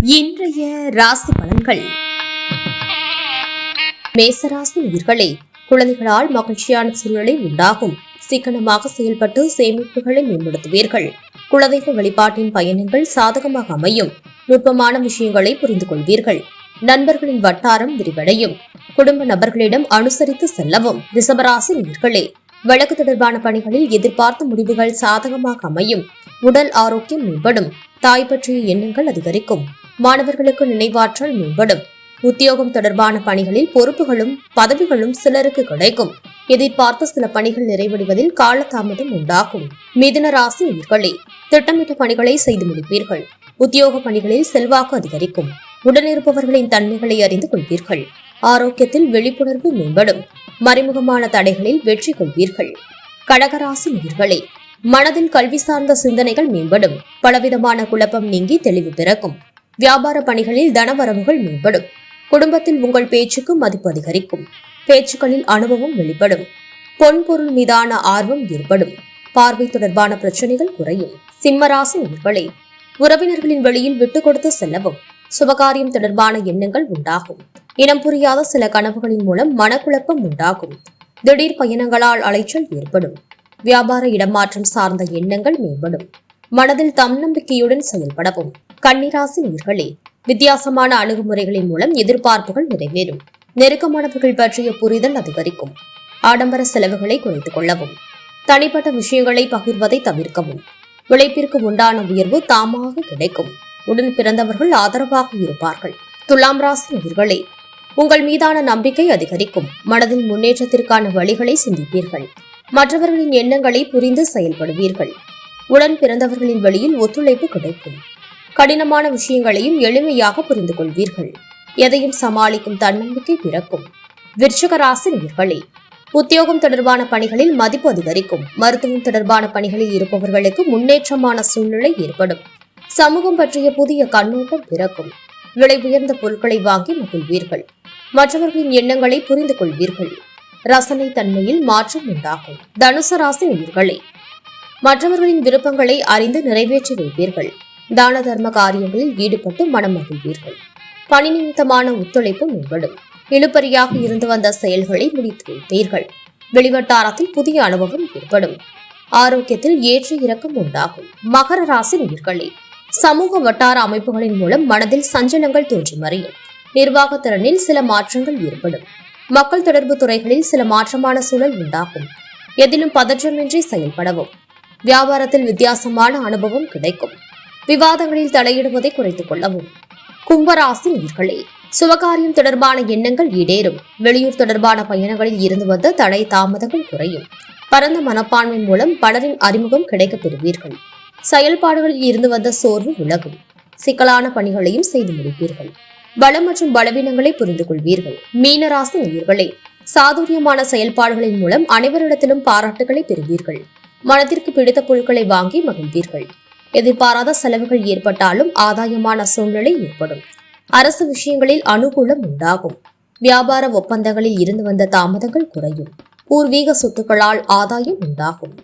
இன்றைய ராசி பலன்கள். மேசராசி நேயர்களே, குழந்தைகளால் மகிழ்ச்சியான சூழ்நிலை உண்டாகும். சிக்கனமாக செயல்பட்டு சேமிப்புகளை மேம்படுத்துவீர்கள். குலதெய்வ வழிபாட்டின் பயணங்கள் சாதகமாக அமையும். நுட்பமான விஷயங்களை புரிந்து கொள்வீர்கள். நண்பர்களின் வட்டாரம் விரிவடையும். குடும்ப நபர்களிடம் அனுசரித்து செல்லவும். ரிஷபராசி நேயர்களே, வழக்கு தொடர்பான பணிகளில் எதிர்பார்த்த முடிவுகள் சாதகமாக அமையும். உடல் ஆரோக்கியம் மேம்படும். தாய் பற்றிய எண்ணங்கள் அதிகரிக்கும். மாணவர்களுக்கு நினைவாற்றல் மேம்படும். உத்தியோகம் தொடர்பான பணிகளில் பொறுப்புகளும் பதவிகளும் சிலருக்கு கிடைக்கும். எதிர்பார்த்த சில பணிகள் நிறைவடைவதில் காலதாமதம் உண்டாகும். மிதுன ராசி நேயர்களே, திட்டமிட்ட பணிகளை செய்து முடிப்பீர்கள். உத்தியோக பணிகளில் செல்வாக்கு அதிகரிக்கும். உடனிருப்பவர்களின் தன்மைகளை அறிந்து கொள்வீர்கள். ஆரோக்கியத்தில் விழிப்புணர்வு மேம்படும். மறைமுகமான தடைகளில் வெற்றி கொள்வீர்கள். கடகராசி நேயர்களே, மனதில் கல்வி சார்ந்த சிந்தனைகள் மேம்படும். பலவிதமான குழப்பம் நீங்கி தெளிவு பிறக்கும். வியாபார பணிகளில் தனவரவுகள் மேம்படும். குடும்பத்தில் உங்கள் பேச்சுக்கு மதிப்பு அதிகரிக்கும். பேச்சுக்களில் அனுபவம் வெளிப்படும். பொன் பொருள் மீதான ஆர்வம் ஏற்படும். பார்வை தொடர்பான பிரச்சனைகள் குறையும். சிம்மராசி நேயர்களே, உறவினர்களின் வழியில் விட்டுக் கொடுத்து செல்லவும். சுபகாரியம் தொடர்பான எண்ணங்கள் உண்டாகும். இனம் புரியாத சில கனவுகளின் மூலம் மனக்குழப்பம் உண்டாகும். திடீர் பயணங்களால் அலைச்சல் ஏற்படும். வியாபார இடமாற்றம் சார்ந்த எண்ணங்கள் மேம்படும். மனதில் தன்னம்பிக்கையுடன் செயல்படவும். கன்னிராசி நேயர்களே, வித்தியாசமான அணுகுமுறைகளின் மூலம் எதிர்பார்ப்புகள் நிறைவேறும். நெருக்கமானவர்கள் பற்றிய புரிதல் அதிகரிக்கும். ஆடம்பர செலவுகளை குறைத்துக் கொள்ளவும். தனிப்பட்ட விஷயங்களை பகிர்வதை தவிர்க்கவும். உழைப்பிற்கு உண்டான உயர்வு தாமாக கிடைக்கும். உடன் பிறந்தவர்கள் ஆதரவாக இருப்பார்கள். துலாம் ராசி நேயர்களே, உங்கள் மீதான நம்பிக்கை அதிகரிக்கும். மனதில் முன்னேற்றத்திற்கான வழிகளை சிந்திப்பீர்கள். மற்றவர்களின் எண்ணங்களை புரிந்து செயல்படுவீர்கள். உடன் பிறந்தவர்களின் வழியில் ஒத்துழைப்பு கிடைக்கும். கடினமான விஷயங்களையும் எளிமையாக புரிந்து கொள்வீர்கள். எதையும் சமாளிக்கும் தன்னம்பிக்கை பிறக்கும். விருச்சிக ராசி நேயர்களே, உத்தியோகம் தொடர்பான பணிகளில் மதிப்பு அதிகரிக்கும். மருத்துவம் தொடர்பான பணிகளில் இருப்பவர்களுக்கு முன்னேற்றமான சூழ்நிலை ஏற்படும். சமூகம் பற்றிய புதிய கண்ணோட்டம் பிறக்கும். விலை உயர்ந்த பொருட்களை வாங்கி மகிழ்வீர்கள். மற்றவர்களின் எண்ணங்களை புரிந்து கொள்வீர்கள். ரசனை தன்மையில் மாற்றம் உண்டாகும். தனுசு ராசி நேயர்களே, மற்றவர்களின் விருப்பங்களை அறிந்து நிறைவேற்றி வைப்பீர்கள். தான தர்ம காரியங்களில் ஈடுபட்டு மனம் மகிழ்வீர்கள். பணி நிமித்தமான ஒத்துழைப்பு மேம்படும். இழுபறியாக இருந்து வந்த செயல்களை முடித்து வைப்பீர்கள். வெளிவட்டாரத்தில் புதிய அனுபவம் ஏற்படும். ஆரோக்கியத்தில் ஏற்ற இறக்கம் உண்டாகும். மகர ராசி நேயர்களே, சமூக வட்டார அமைப்புகளின் மூலம் மனதில் சஞ்சலங்கள் தோன்றி மறையும். நிர்வாகத்திறனில் சில மாற்றங்கள் ஏற்படும். மக்கள் தொடர்பு துறைகளில் சில மாற்றமான சூழல் உண்டாகும். எதிலும் பதற்றமின்றி செயல்படவும். வியாபாரத்தில் வித்தியாசமான அனுபவம் கிடைக்கும். விவாதங்களில் தலையிடுவதை குறைத்துக் கொள்ளவும். கும்பராசி நேயர்களே, சுபகாரியம் தொடர்பான எண்ணங்கள் ஈடேறும். வெளியூர் தொடர்பான பயணங்களில் இருந்து வந்த தடை தாமதங்கள் குறையும். பரந்த மனப்பான்மை மூலம் பலரின் அறிமுகம் கிடைக்கப் பெறுவீர்கள். செயல்பாடுகளில் இருந்து வந்த சோர்வு விலகும். சிக்கலான பணிகளையும் செய்து முடிப்பீர்கள். பலம் மற்றும் பலவீனங்களை புரிந்து கொள்வீர்கள். மீனராசி நேயர்களே, சாதுரியமான செயல்பாடுகளின் மூலம் அனைவரிடத்திலும் பாராட்டுகளை பெறுவீர்கள். மனதிற்கு பிடித்த பொருட்களை வாங்கி மகிழ்வீர்கள். எதிர்பாராத செலவுகள் ஏற்பட்டாலும் ஆதாயமான சூழ்நிலை ஏற்படும். அரசு விஷயங்களில் அனுகூலம் உண்டாகும். வியாபார ஒப்பந்தங்களில் இருந்து வந்த தாமதங்கள் குறையும். பூர்வீக சொத்துக்களால் ஆதாயம் உண்டாகும்.